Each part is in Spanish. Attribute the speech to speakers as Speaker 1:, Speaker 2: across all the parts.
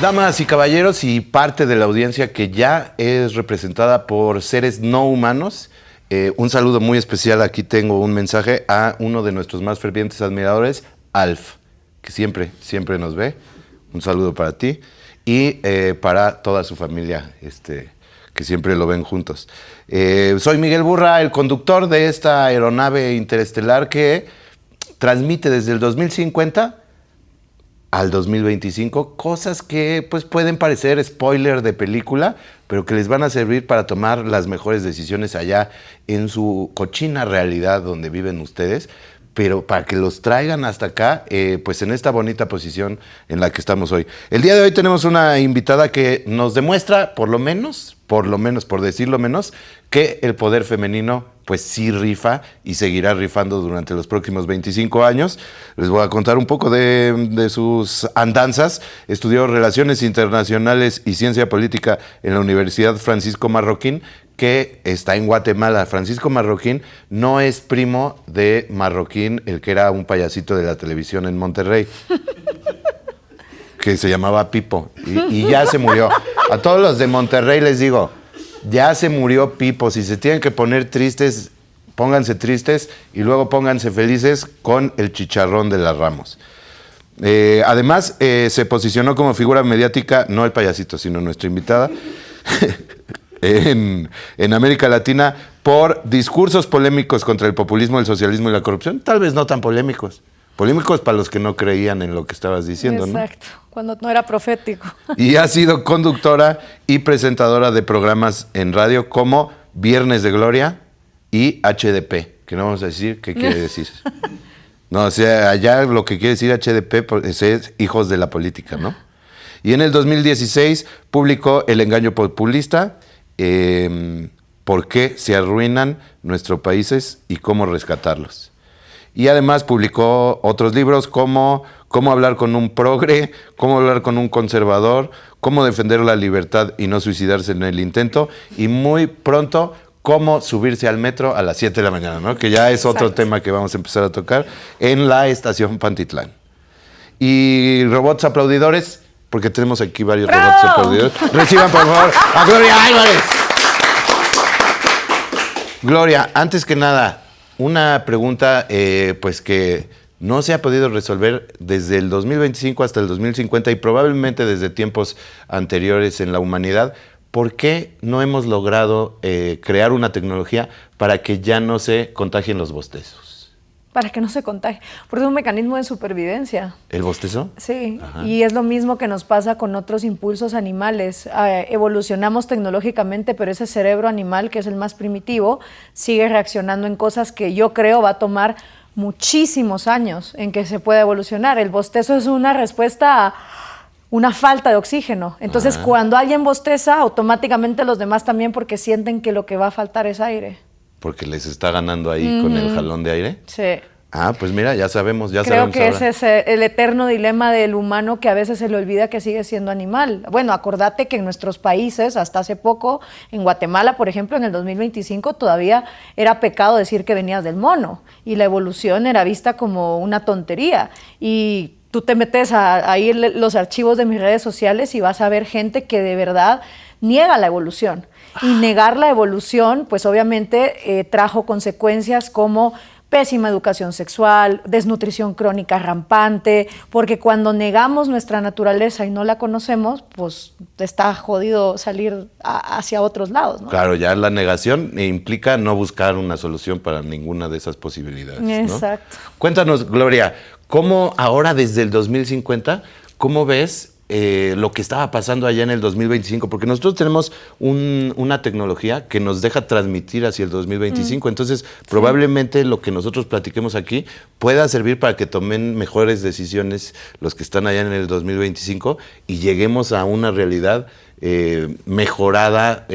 Speaker 1: Damas y caballeros y parte de la audiencia que ya es representada por seres no humanos, un saludo muy especial. Aquí tengo un mensaje a uno de nuestros más fervientes admiradores, Alf, que siempre nos ve. Un saludo para ti y para toda su familia, que siempre lo ven juntos. Soy Miguel Burra, el conductor de esta aeronave interestelar que transmite desde el 2050 al 2025, cosas que pues pueden parecer spoiler de película, pero que les van a servir para tomar las mejores decisiones allá en su cochina realidad donde viven ustedes, pero para que los traigan hasta acá, pues en esta bonita posición en la que estamos hoy. El día de hoy tenemos una invitada que nos demuestra, por lo menos, por decirlo menos, que el poder femenino pues sí rifa y seguirá rifando durante los próximos 25 años. Les voy a contar un poco de sus andanzas. Estudió Relaciones Internacionales y Ciencia Política en la Universidad Francisco Marroquín, que está en Guatemala. Francisco Marroquín no es primo de Marroquín, el que era un payasito de la televisión en Monterrey, que se llamaba Pipo, y ya se murió. A todos los de Monterrey les digo, ya se murió Pipo. Si se tienen que poner tristes, pónganse tristes y luego pónganse felices con el chicharrón de las Ramos. Además, se posicionó como figura mediática, no el payasito, sino nuestra invitada, en América Latina por discursos polémicos contra el populismo, el socialismo y la corrupción. Tal vez no tan polémicos. Polémicos para los que no creían en lo que estabas diciendo, ¿no?
Speaker 2: Exacto, cuando no era profético.
Speaker 1: Y ha sido conductora y presentadora de programas en radio como Viernes de Gloria y HDP, que no vamos a decir qué quiere decir. No, o sea, allá lo que quiere decir HDP pues, es hijos de la política, ¿no? Y en el 2016 publicó El engaño populista, ¿por qué se arruinan nuestros países y cómo rescatarlos? Y además publicó otros libros como Cómo hablar con un progre, Cómo hablar con un conservador, Cómo defender la libertad y no suicidarse en el intento, y muy pronto Cómo subirse al metro a las 7 de la mañana, ¿no? Que ya es otro tema que vamos a empezar a tocar en la estación Pantitlán. Y robots aplaudidores, porque tenemos aquí varios robots aplaudidores. Reciban por favor a Gloria Álvarez. Gloria, antes que nada, una pregunta pues que no se ha podido resolver desde el 2025 hasta el 2050 y probablemente desde tiempos anteriores en la humanidad. ¿Por qué no hemos logrado crear una tecnología para que ya no se contagien los bostezos?
Speaker 2: Para que no se contagie, porque es un mecanismo de supervivencia.
Speaker 1: ¿El bostezo?
Speaker 2: Sí,
Speaker 1: Ajá.
Speaker 2: Y es lo mismo que nos pasa con otros impulsos animales. Evolucionamos tecnológicamente, pero ese cerebro animal, que es el más primitivo, sigue reaccionando en cosas que yo creo va a tomar muchísimos años en que se pueda evolucionar. El bostezo es una respuesta a una falta de oxígeno. Entonces, cuando alguien bosteza, automáticamente los demás también, porque sienten que lo que va a faltar es aire.
Speaker 1: Porque les está ganando ahí con el jalón de aire.
Speaker 2: Sí.
Speaker 1: Ah, pues mira, ya sabemos
Speaker 2: Creo que
Speaker 1: ahora.
Speaker 2: ese es el eterno dilema del humano, que a veces se le olvida que sigue siendo animal. Bueno, acordate que en nuestros países, hasta hace poco, en Guatemala, por ejemplo, en el 2025, todavía era pecado decir que venías del mono. Y la evolución era vista como una tontería. Y tú te metes ahí los archivos de mis redes sociales y vas a ver gente que de verdad niega la evolución. Y negar la evolución, pues obviamente trajo consecuencias como pésima educación sexual, desnutrición crónica rampante, porque cuando negamos nuestra naturaleza y no la conocemos, pues está jodido salir hacia otros lados, ¿no?
Speaker 1: Claro, ya la negación implica no buscar una solución para ninguna de esas posibilidades, ¿no?
Speaker 2: Exacto.
Speaker 1: Cuéntanos, Gloria, ¿cómo ahora desde el 2050, cómo ves lo que estaba pasando allá en el 2025? Porque nosotros tenemos una tecnología que nos deja transmitir hacia el 2025, entonces probablemente lo que nosotros platiquemos aquí pueda servir para que tomen mejores decisiones los que están allá en el 2025 y lleguemos a una realidad mejorada,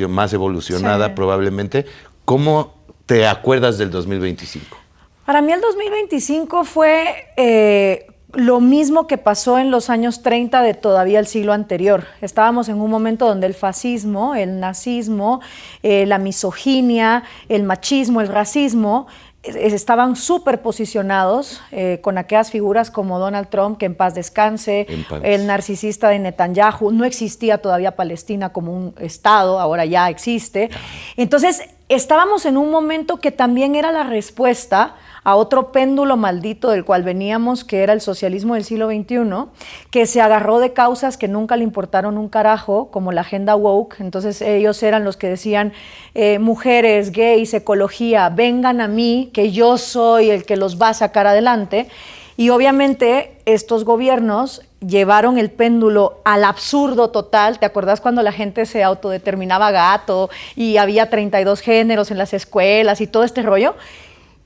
Speaker 1: más evolucionada probablemente. ¿Cómo te acuerdas del 2025?
Speaker 2: Para mí el 2025 fue lo mismo que pasó en los años 30 de todavía el siglo anterior. Estábamos en un momento donde el fascismo, el nazismo, la misoginia, el machismo, el racismo estaban súper posicionados con aquellas figuras como Donald Trump, que en paz descanse, el narcisista de Netanyahu. No existía todavía Palestina como un estado, ahora ya existe. Entonces, estábamos en un momento que también era la respuesta a otro péndulo maldito del cual veníamos, que era el socialismo del siglo XXI, que se agarró de causas que nunca le importaron un carajo, como la agenda woke. Entonces ellos eran los que decían, mujeres, gays, ecología, vengan a mí, que yo soy el que los va a sacar adelante. Y obviamente estos gobiernos llevaron el péndulo al absurdo total. ¿Te acuerdas cuando la gente se autodeterminaba gato y había 32 géneros en las escuelas y todo este rollo?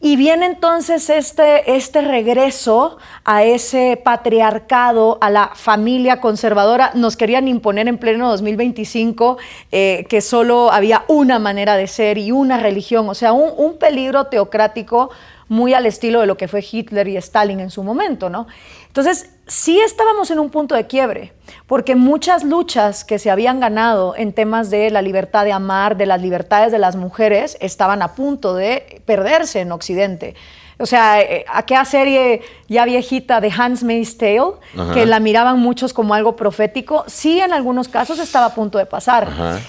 Speaker 2: Y viene entonces este regreso a ese patriarcado, a la familia conservadora. Nos querían imponer en pleno 2025 que solo había una manera de ser y una religión. O sea, un peligro teocrático muy al estilo de lo que fue Hitler y Stalin en su momento, ¿no? Entonces, sí estábamos en un punto de quiebre, porque muchas luchas que se habían ganado en temas de la libertad de amar, de las libertades de las mujeres, estaban a punto de perderse en Occidente. O sea, aquella serie ya viejita de Handmaid's Tale, ajá, que la miraban muchos como algo profético, sí en algunos casos estaba a punto de pasar. Ajá.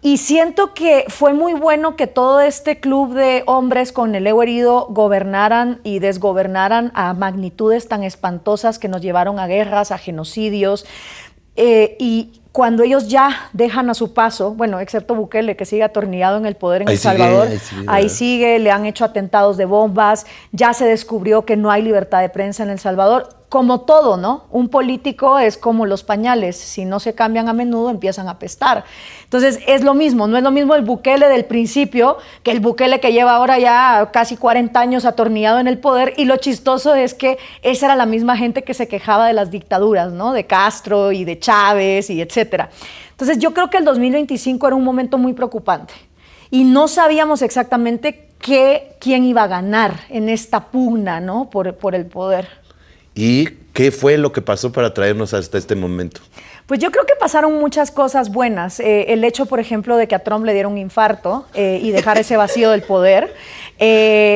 Speaker 2: Y siento que fue muy bueno que todo este club de hombres con el ego herido gobernaran y desgobernaran a magnitudes tan espantosas que nos llevaron a guerras, a genocidios. Y cuando ellos ya dejan a su paso, bueno, excepto Bukele, que sigue atornillado en el poder en El Salvador, ahí sigue, le han hecho atentados de bombas, ya se descubrió que no hay libertad de prensa en El Salvador. Como todo, ¿no? Un político es como los pañales, si no se cambian a menudo empiezan a apestar. Entonces es lo mismo, no es lo mismo el Bukele del principio que el Bukele que lleva ahora ya casi 40 años atornillado en el poder, y lo chistoso es que esa era la misma gente que se quejaba de las dictaduras, ¿no? De Castro y de Chávez y etcétera. Entonces yo creo que el 2025 era un momento muy preocupante y no sabíamos exactamente quién iba a ganar en esta pugna, ¿no? por el poder.
Speaker 1: ¿Y qué fue lo que pasó para traernos hasta este momento?
Speaker 2: Pues yo creo que pasaron muchas cosas buenas. El hecho, por ejemplo, de que a Trump le diera un infarto y dejar ese vacío del poder.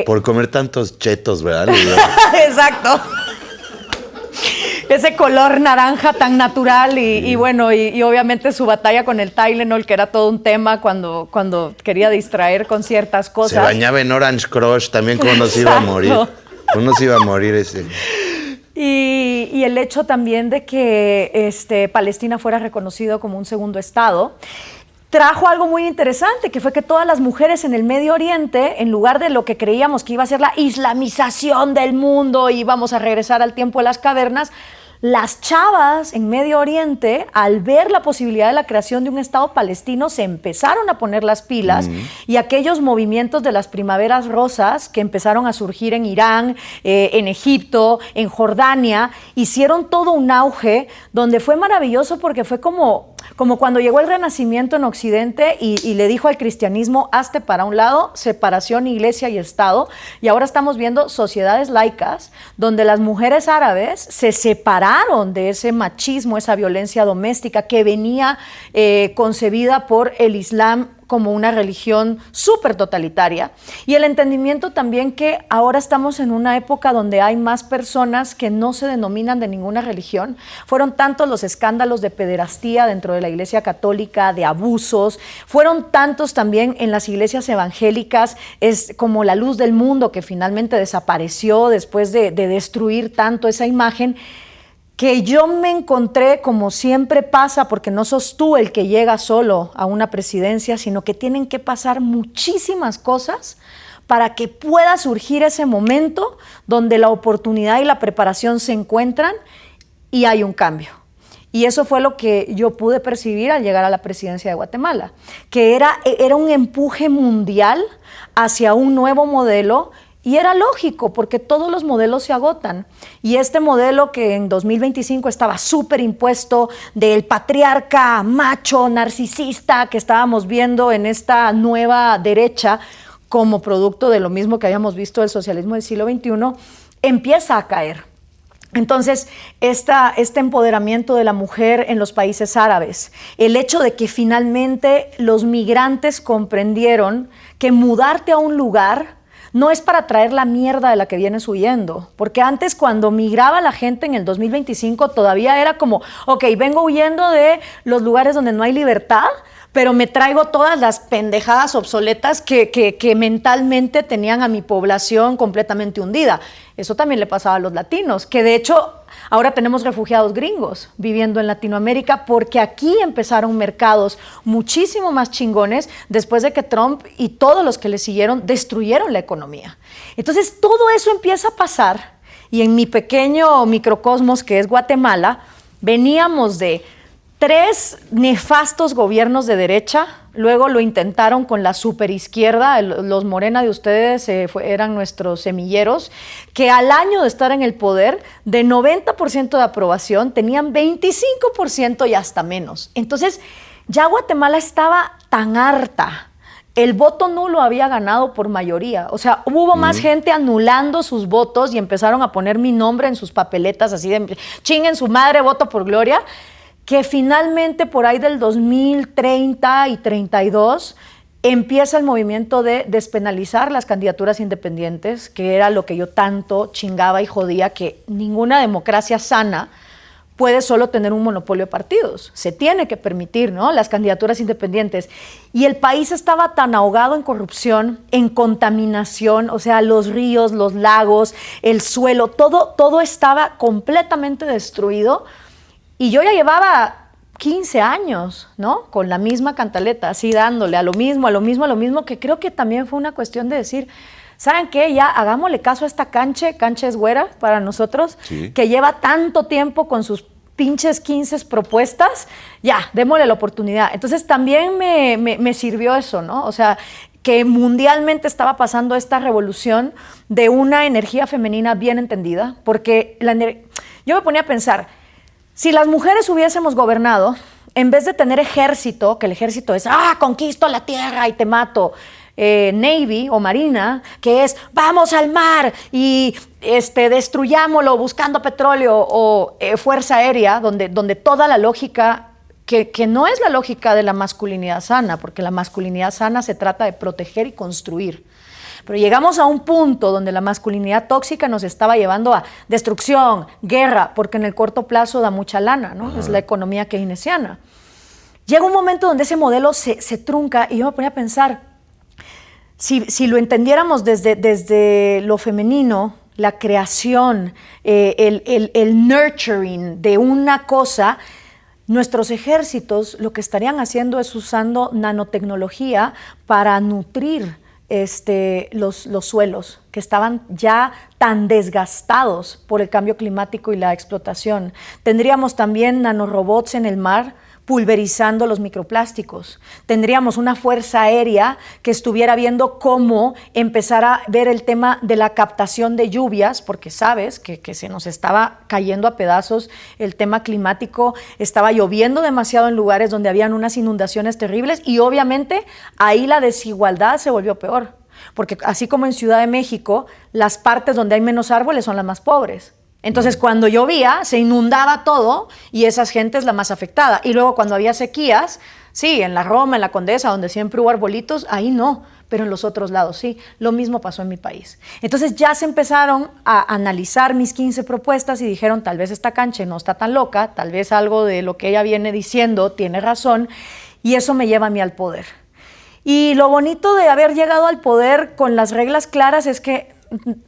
Speaker 1: Por comer tantos chetos, ¿verdad?
Speaker 2: Exacto. Ese color naranja tan natural y bueno, y obviamente su batalla con el Tylenol, que era todo un tema cuando quería distraer con ciertas cosas.
Speaker 1: Se bañaba en Orange Crush, también como nos iba a morir. ¿Cómo nos iba a morir ese?
Speaker 2: Y el hecho también de que Palestina fuera reconocido como un segundo estado trajo algo muy interesante, que fue que todas las mujeres en el Medio Oriente, en lugar de lo que creíamos que iba a ser la islamización del mundo y íbamos a regresar al tiempo de las cavernas, las chavas en Medio Oriente, al ver la posibilidad de la creación de un Estado palestino, se empezaron a poner las pilas y aquellos movimientos de las primaveras rosas que empezaron a surgir en Irán, en Egipto, en Jordania, hicieron todo un auge donde fue maravilloso porque fue como cuando llegó el Renacimiento en Occidente y le dijo al cristianismo, hazte para un lado, separación iglesia y Estado, y ahora estamos viendo sociedades laicas donde las mujeres árabes se separaron de ese machismo, esa violencia doméstica que venía concebida por el Islam como una religión súper totalitaria, y el entendimiento también que ahora estamos en una época donde hay más personas que no se denominan de ninguna religión. Fueron tantos los escándalos de pederastía dentro de la Iglesia Católica, de abusos, fueron tantos también en las iglesias evangélicas, es como la luz del mundo que finalmente desapareció después de destruir tanto esa imagen, que yo me encontré, como siempre pasa, porque no sos tú el que llega solo a una presidencia, sino que tienen que pasar muchísimas cosas para que pueda surgir ese momento donde la oportunidad y la preparación se encuentran y hay un cambio. Y eso fue lo que yo pude percibir al llegar a la presidencia de Guatemala, que era un empuje mundial hacia un nuevo modelo. Y era lógico, porque todos los modelos se agotan. Y este modelo que en 2025 estaba súper impuesto del patriarca macho narcisista que estábamos viendo en esta nueva derecha como producto de lo mismo que habíamos visto del socialismo del siglo XXI, empieza a caer. Entonces, este empoderamiento de la mujer en los países árabes, el hecho de que finalmente los migrantes comprendieron que mudarte a un lugar no es para traer la mierda de la que vienes huyendo, porque antes cuando migraba la gente en el 2025 todavía era como, ok, vengo huyendo de los lugares donde no hay libertad, pero me traigo todas las pendejadas obsoletas que mentalmente tenían a mi población completamente hundida. Eso también le pasaba a los latinos, que de hecho ahora tenemos refugiados gringos viviendo en Latinoamérica porque aquí empezaron mercados muchísimo más chingones después de que Trump y todos los que le siguieron destruyeron la economía. Entonces todo eso empieza a pasar y en mi pequeño microcosmos que es Guatemala, veníamos de 3 nefastos gobiernos de derecha, luego lo intentaron con la superizquierda, los Morena de ustedes eran nuestros semilleros, que al año de estar en el poder, de 90% de aprobación, tenían 25% y hasta menos. Entonces, ya Guatemala estaba tan harta. El voto nulo había ganado por mayoría. O sea, hubo más gente anulando sus votos y empezaron a poner mi nombre en sus papeletas, así de chinguen su madre, voto por Gloria, que finalmente por ahí del 2030 y 32 empieza el movimiento de despenalizar las candidaturas independientes, que era lo que yo tanto chingaba y jodía, que ninguna democracia sana puede solo tener un monopolio de partidos. Se tiene que permitir, ¿no?, las candidaturas independientes. Y el país estaba tan ahogado en corrupción, en contaminación, o sea, los ríos, los lagos, el suelo, todo estaba completamente destruido. Y yo ya llevaba 15 años, ¿no?, con la misma cantaleta, así dándole a lo mismo, que creo que también fue una cuestión de decir, ¿saben qué? Ya hagámosle caso a esta Canche es güera para nosotros, sí, que lleva tanto tiempo con sus pinches 15 propuestas, ya, démosle la oportunidad. Entonces también me sirvió eso, ¿no? O sea, que mundialmente estaba pasando esta revolución de una energía femenina bien entendida, porque yo me ponía a pensar, si las mujeres hubiésemos gobernado, en vez de tener ejército, que el ejército es, conquisto la tierra y te mato, Navy o Marina, que es, vamos al mar y destruyámoslo buscando petróleo, o Fuerza Aérea, donde toda la lógica, que no es la lógica de la masculinidad sana, porque la masculinidad sana se trata de proteger y construir. Pero llegamos a un punto donde la masculinidad tóxica nos estaba llevando a destrucción, guerra, porque en el corto plazo da mucha lana, ¿no? Es la economía keynesiana. Llega un momento donde ese modelo se trunca y yo me ponía a pensar, si lo entendiéramos desde lo femenino, la creación, el nurturing de una cosa, nuestros ejércitos lo que estarían haciendo es usando nanotecnología para nutrir los suelos que estaban ya tan desgastados por el cambio climático y la explotación. Tendríamos también nanorobots en el mar pulverizando los microplásticos. Tendríamos una fuerza aérea que estuviera viendo cómo empezar a ver el tema de la captación de lluvias, porque sabes que se nos estaba cayendo a pedazos el tema climático, estaba lloviendo demasiado en lugares donde habían unas inundaciones terribles y obviamente ahí la desigualdad se volvió peor, porque así como en Ciudad de México, las partes donde hay menos árboles son las más pobres. Entonces, cuando llovía, se inundaba todo y esa gente es la más afectada. Y luego, cuando había sequías, sí, en la Roma, en la Condesa, donde siempre hubo arbolitos, ahí no, pero en los otros lados sí. Lo mismo pasó en mi país. Entonces, ya se empezaron a analizar mis 15 propuestas y dijeron, tal vez esta Canche no está tan loca, tal vez algo de lo que ella viene diciendo tiene razón, y eso me lleva a mí al poder. Y lo bonito de haber llegado al poder con las reglas claras es que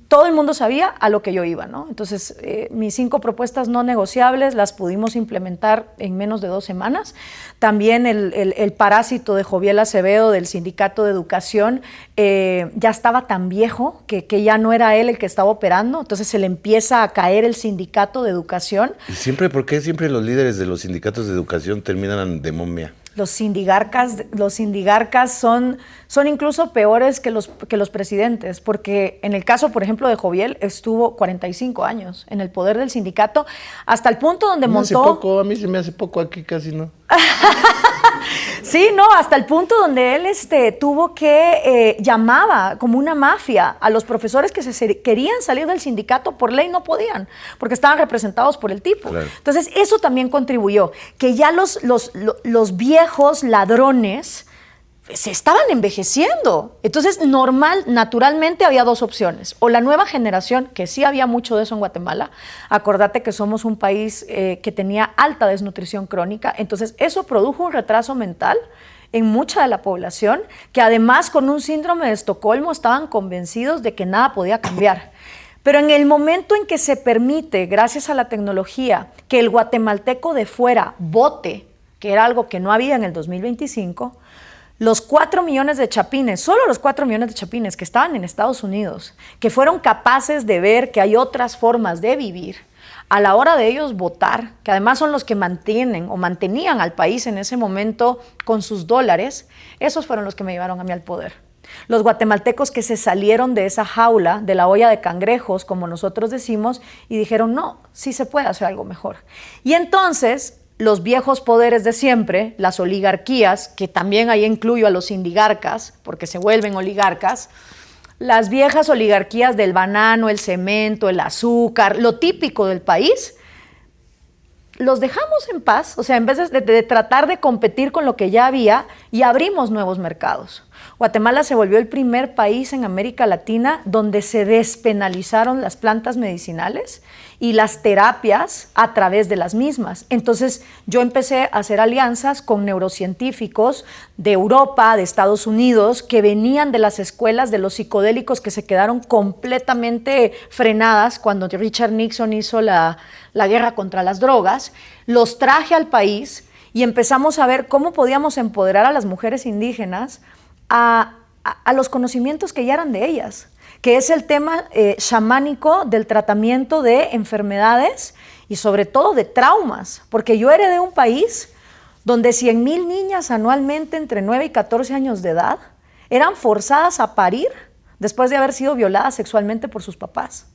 Speaker 2: todo el mundo sabía a lo que yo iba, ¿no? Entonces, mis 5 propuestas no negociables las pudimos implementar en menos de 2 semanas. También el parásito de Joviel Acevedo del Sindicato de Educación ya estaba tan viejo que ya no era él el que estaba operando, entonces se le empieza a caer el Sindicato de Educación.
Speaker 1: ¿Y por qué siempre los líderes de los sindicatos de educación terminan de momia?
Speaker 2: Los sindigarcas son incluso peores que los presidentes, porque en el caso, por ejemplo, de Joviel, estuvo 45 años en el poder del sindicato, hasta el punto donde montó...
Speaker 1: Hace poco, a mí se me hace poco, aquí casi no.
Speaker 2: Sí, no, hasta el punto donde él tuvo que llamaba como una mafia a los profesores que querían salir del sindicato, por ley no podían, porque estaban representados por el tipo. Claro. Entonces, eso también contribuyó, que ya los viejos ladrones se estaban envejeciendo. Entonces, naturalmente había dos opciones. O la nueva generación, que sí había mucho de eso en Guatemala. Acordate que somos un país que tenía alta desnutrición crónica. Entonces, eso produjo un retraso mental en mucha de la población, que además con un síndrome de Estocolmo estaban convencidos de que nada podía cambiar. Pero en el momento en que se permite, gracias a la tecnología, que el guatemalteco de fuera vote, que era algo que no había en el 2025, los 4 millones de chapines, solo los 4 millones de chapines que estaban en Estados Unidos, que fueron capaces de ver que hay otras formas de vivir, a la hora de ellos votar, que además son los que mantienen o mantenían al país en ese momento con sus dólares, esos fueron los que me llevaron a mí al poder. Los guatemaltecos que se salieron de esa jaula, de la olla de cangrejos, como nosotros decimos, y dijeron, no, sí se puede hacer algo mejor. Y entonces, los viejos poderes de siempre, las oligarquías, que también ahí incluyo a los indigarcas, porque se vuelven oligarcas, las viejas oligarquías del banano, el cemento, el azúcar, lo típico del país, los dejamos en paz, o sea, en vez de tratar de competir con lo que ya había, y abrimos nuevos mercados. Guatemala se volvió el primer país en América Latina donde se despenalizaron las plantas medicinales y las terapias a través de las mismas. Entonces yo empecé a hacer alianzas con neurocientíficos de Europa, de Estados Unidos, que venían de las escuelas de los psicodélicos que se quedaron completamente frenadas cuando Richard Nixon hizo la guerra contra las drogas. Los traje al país y empezamos a ver cómo podíamos empoderar a las mujeres indígenas a los conocimientos que ya eran de ellas, que es el tema chamánico del tratamiento de enfermedades y sobre todo de traumas, porque yo heredé un país donde 100,000 niñas anualmente entre 9 y 14 años de edad eran forzadas a parir después de haber sido violadas sexualmente por sus papás.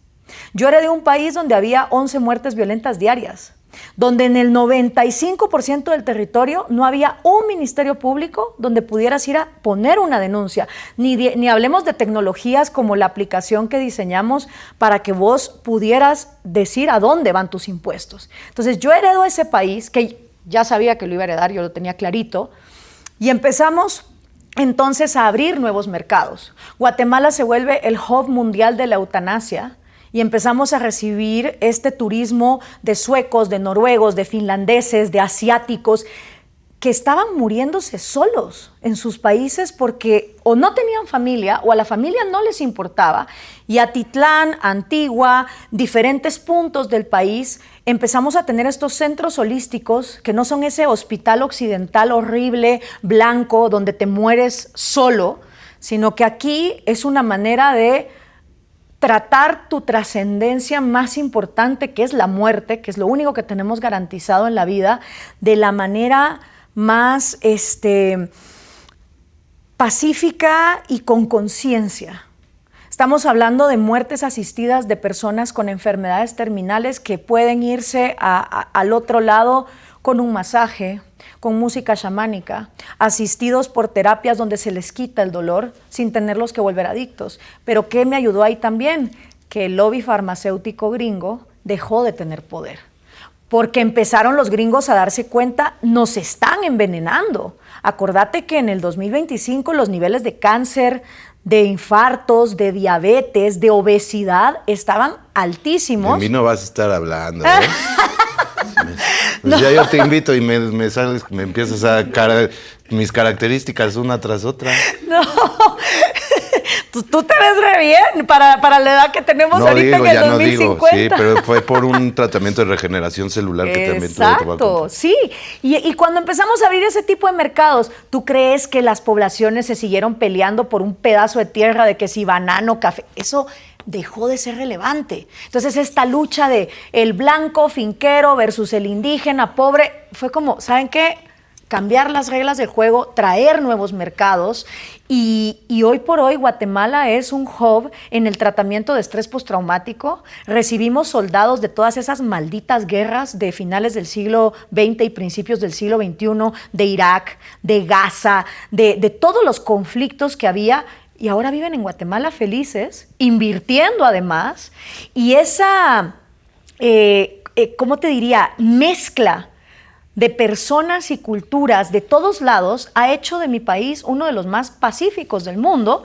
Speaker 2: Yo heredé un país donde había 11 muertes violentas diarias, donde en el 95% del territorio no había un ministerio público donde pudieras ir a poner una denuncia, ni hablemos de tecnologías como la aplicación que diseñamos para que vos pudieras decir a dónde van tus impuestos. Entonces yo heredo ese país, que ya sabía que lo iba a heredar, yo lo tenía clarito, y empezamos entonces a abrir nuevos mercados. Guatemala se vuelve el hub mundial de la eutanasia, y empezamos a recibir este turismo de suecos, de noruegos, de finlandeses, de asiáticos, que estaban muriéndose solos en sus países porque o no tenían familia o a la familia no les importaba. Y Atitlán, Antigua, diferentes puntos del país, empezamos a tener estos centros holísticos que no son ese hospital occidental horrible, blanco, donde te mueres solo, sino que aquí es una manera de tratar tu trascendencia más importante, que es la muerte, que es lo único que tenemos garantizado en la vida, de la manera más pacífica y con conciencia. Estamos hablando de muertes asistidas de personas con enfermedades terminales que pueden irse al otro lado con un masaje, con música chamánica, asistidos por terapias donde se les quita el dolor sin tenerlos que volver adictos. Pero ¿qué me ayudó ahí también? Que el lobby farmacéutico gringo dejó de tener poder. Porque empezaron los gringos a darse cuenta, nos están envenenando. Acordate que en el 2025 los niveles de cáncer, de infartos, de diabetes, de obesidad estaban altísimos.
Speaker 1: De mí no vas a estar hablando, ¿eh? Pues no. Ya yo te invito y me sales, me empiezas a mis características una tras otra.
Speaker 2: No, tú te ves re bien para la edad que tenemos no ahorita digo, en el ya 2050.
Speaker 1: No digo, sí, pero fue por un tratamiento de regeneración celular que también tuve.
Speaker 2: Exacto, sí. Y cuando empezamos a abrir ese tipo de mercados, ¿tú crees que las poblaciones se siguieron peleando por un pedazo de tierra de que si banano, café? Eso dejó de ser relevante. Entonces esta lucha de el blanco finquero versus el indígena pobre fue como, ¿saben qué? Cambiar las reglas del juego, traer nuevos mercados y hoy por hoy Guatemala es un hub en el tratamiento de estrés postraumático. Recibimos soldados de todas esas malditas guerras de finales del siglo XX y principios del siglo XXI, de Irak, de Gaza, de todos los conflictos que había. Y ahora viven en Guatemala felices, invirtiendo además, y esa, ¿cómo te diría?, mezcla de personas y culturas de todos lados ha hecho de mi país uno de los más pacíficos del mundo,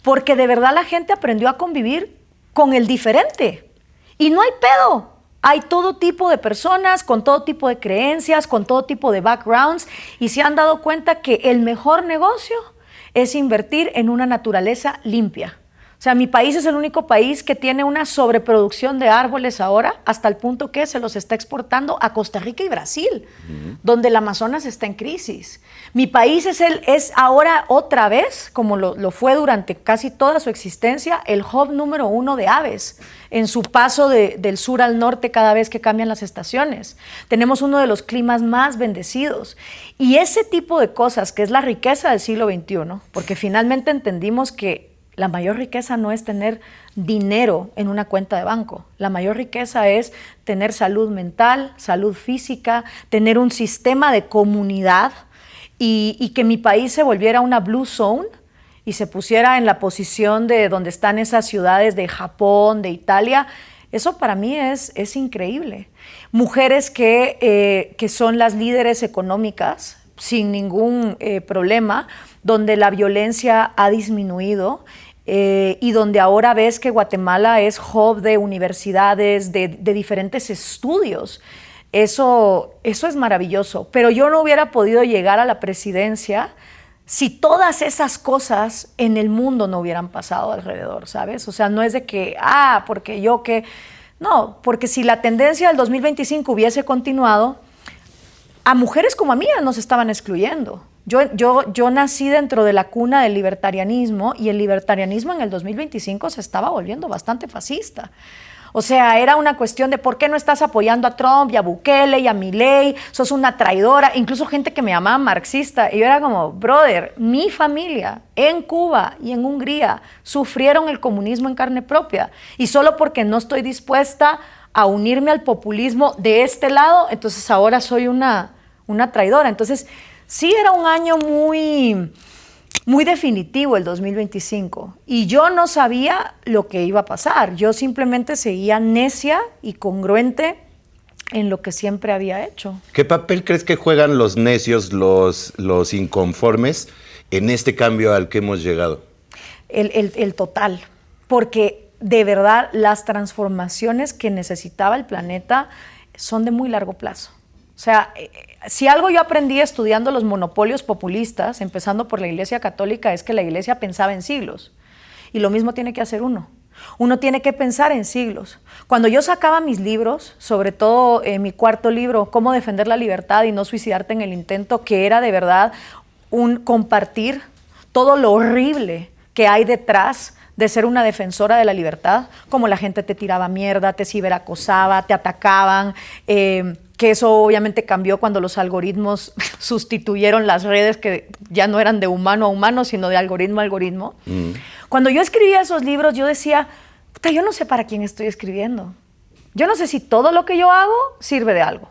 Speaker 2: porque de verdad la gente aprendió a convivir con el diferente. Y no hay pedo. Hay todo tipo de personas, con todo tipo de creencias, con todo tipo de backgrounds, y se han dado cuenta que el mejor negocio es invertir en una naturaleza limpia. O sea, mi país es el único país que tiene una sobreproducción de árboles ahora, hasta el punto que se los está exportando a Costa Rica y Brasil, donde el Amazonas está en crisis. Mi país es ahora otra vez, como lo fue durante casi toda su existencia, el hub número 1 de aves, en su paso del sur al norte cada vez que cambian las estaciones. Tenemos uno de los climas más bendecidos. Y ese tipo de cosas, que es la riqueza del siglo XXI, porque finalmente entendimos que la mayor riqueza no es tener dinero en una cuenta de banco. La mayor riqueza es tener salud mental, salud física, tener un sistema de comunidad y que mi país se volviera una blue zone y se pusiera en la posición de donde están esas ciudades de Japón, de Italia. Eso para mí es increíble. Mujeres que son las líderes económicas sin ningún problema, donde la violencia ha disminuido y donde ahora ves que Guatemala es hub de universidades, de diferentes estudios. Eso es maravilloso, pero yo no hubiera podido llegar a la presidencia si todas esas cosas en el mundo no hubieran pasado alrededor, ¿sabes? O sea, no es de que, porque yo que... No, porque si la tendencia del 2025 hubiese continuado, a mujeres como a mí nos estaban excluyendo. Yo nací dentro de la cuna del libertarianismo y el libertarianismo en el 2025 se estaba volviendo bastante fascista. O sea, era una cuestión de por qué no estás apoyando a Trump y a Bukele y a Milei, sos una traidora, incluso gente que me llamaba marxista. Y yo era como, brother, mi familia en Cuba y en Hungría sufrieron el comunismo en carne propia. Y solo porque no estoy dispuesta a unirme al populismo de este lado, entonces ahora soy una traidora. Entonces, sí era un año muy definitivo el 2025 y yo no sabía lo que iba a pasar. Yo simplemente seguía necia y congruente en lo que siempre había hecho.
Speaker 1: ¿Qué papel crees que juegan los necios, los inconformes en este cambio al que hemos llegado?
Speaker 2: El total, porque de verdad las transformaciones que necesitaba el planeta son de muy largo plazo. O sea, si algo yo aprendí estudiando los monopolios populistas, empezando por la Iglesia Católica, es que la Iglesia pensaba en siglos. Y lo mismo tiene que hacer uno. Uno tiene que pensar en siglos. Cuando yo sacaba mis libros, sobre todo mi cuarto libro, Cómo defender la libertad y no suicidarte en el intento, que era de verdad un compartir todo lo horrible que hay detrás de ser una defensora de la libertad, como la gente te tiraba mierda, te ciberacosaba, te atacaban, que eso obviamente cambió cuando los algoritmos sustituyeron las redes que ya no eran de humano a humano, sino de algoritmo a algoritmo. Cuando yo escribía esos libros, yo decía, puta, yo no sé para quién estoy escribiendo. Yo no sé si todo lo que yo hago sirve de algo.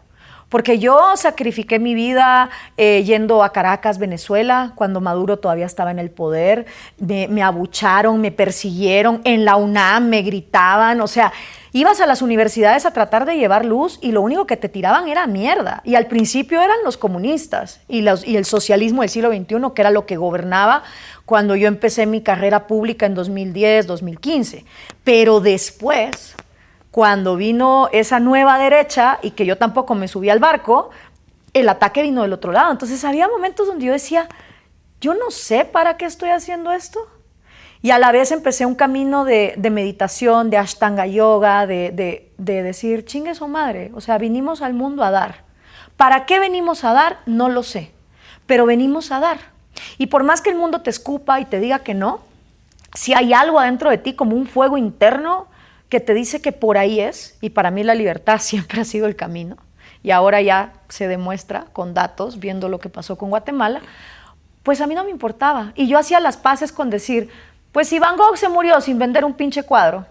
Speaker 2: Porque yo sacrifiqué mi vida yendo a Caracas, Venezuela, cuando Maduro todavía estaba en el poder. Me abucharon, me persiguieron, en la UNAM me gritaban, o sea, ibas a las universidades a tratar de llevar luz y lo único que te tiraban era mierda. Y al principio eran los comunistas y el socialismo del siglo XXI, que era lo que gobernaba cuando yo empecé mi carrera pública en 2010, 2015. Pero después, cuando vino esa nueva derecha y que yo tampoco me subí al barco, el ataque vino del otro lado. Entonces había momentos donde yo decía, yo no sé para qué estoy haciendo esto. Y a la vez empecé un camino de meditación, de Ashtanga Yoga, de decir, chingue su madre, o sea, vinimos al mundo a dar. ¿Para qué venimos a dar? No lo sé, pero venimos a dar. Y por más que el mundo te escupa y te diga que no, si hay algo adentro de ti como un fuego interno que te dice que por ahí es, y para mí la libertad siempre ha sido el camino, y ahora ya se demuestra con datos, viendo lo que pasó con Guatemala, pues a mí no me importaba. Y yo hacía las paces con decir, pues si Van Gogh se murió sin vender un pinche cuadro,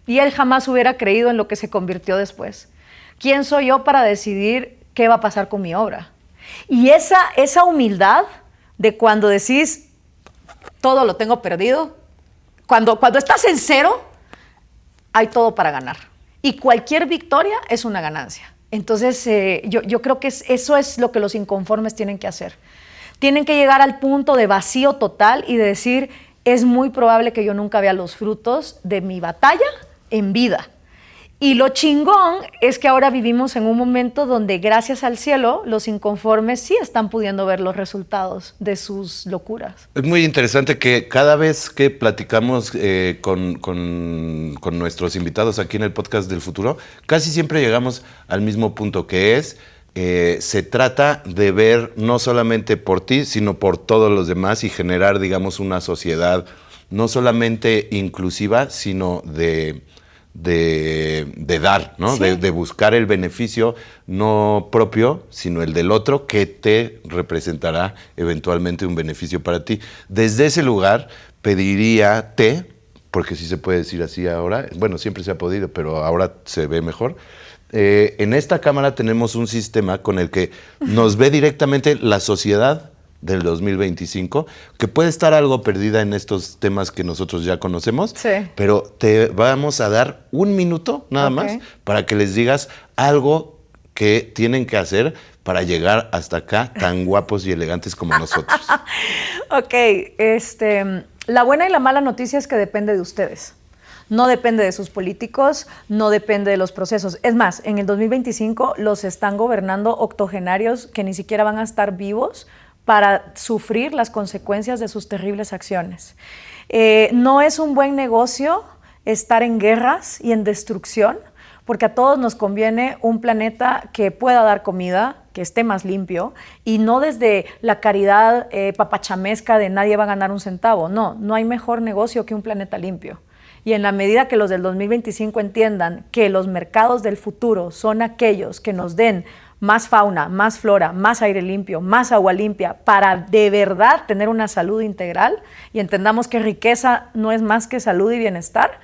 Speaker 2: y él jamás hubiera creído en lo que se convirtió después, ¿quién soy yo para decidir qué va a pasar con mi obra? Y esa humildad de cuando decís, todo lo tengo perdido, cuando estás en cero, hay todo para ganar. Y cualquier victoria es una ganancia. Entonces, yo creo que eso es lo que los inconformes tienen que hacer. Tienen que llegar al punto de vacío total y de decir, es muy probable que yo nunca vea los frutos de mi batalla en vida. Y lo chingón es que ahora vivimos en un momento donde, gracias al cielo, los inconformes sí están pudiendo ver los resultados de sus locuras.
Speaker 1: Es muy interesante que cada vez que platicamos con nuestros invitados aquí en el podcast del futuro, casi siempre llegamos al mismo punto, que es, se trata de ver no solamente por ti, sino por todos los demás y generar, digamos, una sociedad no solamente inclusiva, sino de dar, ¿no?
Speaker 2: Sí.
Speaker 1: De buscar el beneficio no propio, sino el del otro, que te representará eventualmente un beneficio para ti. Desde ese lugar pediría porque sí se puede decir así ahora, bueno, siempre se ha podido, pero ahora se ve mejor. En esta cámara tenemos un sistema con el que nos ve directamente la sociedad del 2025, que puede estar algo perdida en estos temas que nosotros ya conocemos,
Speaker 2: sí,
Speaker 1: pero te vamos a dar un minuto nada más para que les digas algo que tienen que hacer para llegar hasta acá tan guapos y elegantes como nosotros.
Speaker 2: Ok, la buena y la mala noticia es que depende de ustedes. No depende de sus políticos, no depende de los procesos. Es más, en el 2025 los están gobernando octogenarios que ni siquiera van a estar vivos para sufrir las consecuencias de sus terribles acciones. No es un buen negocio estar en guerras y en destrucción, porque a todos nos conviene un planeta que pueda dar comida, que esté más limpio, y no desde la caridad papachamesca de nadie va a ganar un centavo. No, no hay mejor negocio que un planeta limpio. Y en la medida que los del 2025 entiendan que los mercados del futuro son aquellos que nos den más fauna, más flora, más aire limpio, más agua limpia, para de verdad tener una salud integral y entendamos que riqueza no es más que salud y bienestar,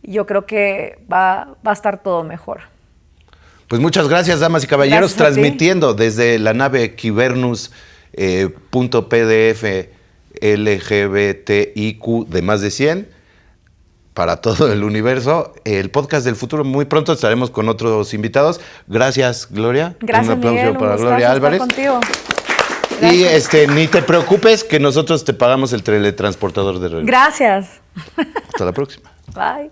Speaker 2: yo creo que va a estar todo mejor.
Speaker 1: Pues muchas gracias, damas y caballeros,
Speaker 2: Gracias a ti.
Speaker 1: transmitiendo desde la nave Kivernus .pdf LGBTIQ de más de 100 para todo el universo, el podcast del futuro. Muy pronto estaremos con otros invitados. Gracias, Gloria.
Speaker 2: Gracias,
Speaker 1: un aplauso
Speaker 2: Miguel,
Speaker 1: para
Speaker 2: un
Speaker 1: Gloria
Speaker 2: gustazo estar
Speaker 1: Álvarez.
Speaker 2: contigo.
Speaker 1: Y
Speaker 2: Gracias.
Speaker 1: ni te preocupes que nosotros te pagamos el teletransportador de regreso.
Speaker 2: Gracias.
Speaker 1: Hasta la próxima.
Speaker 2: Bye.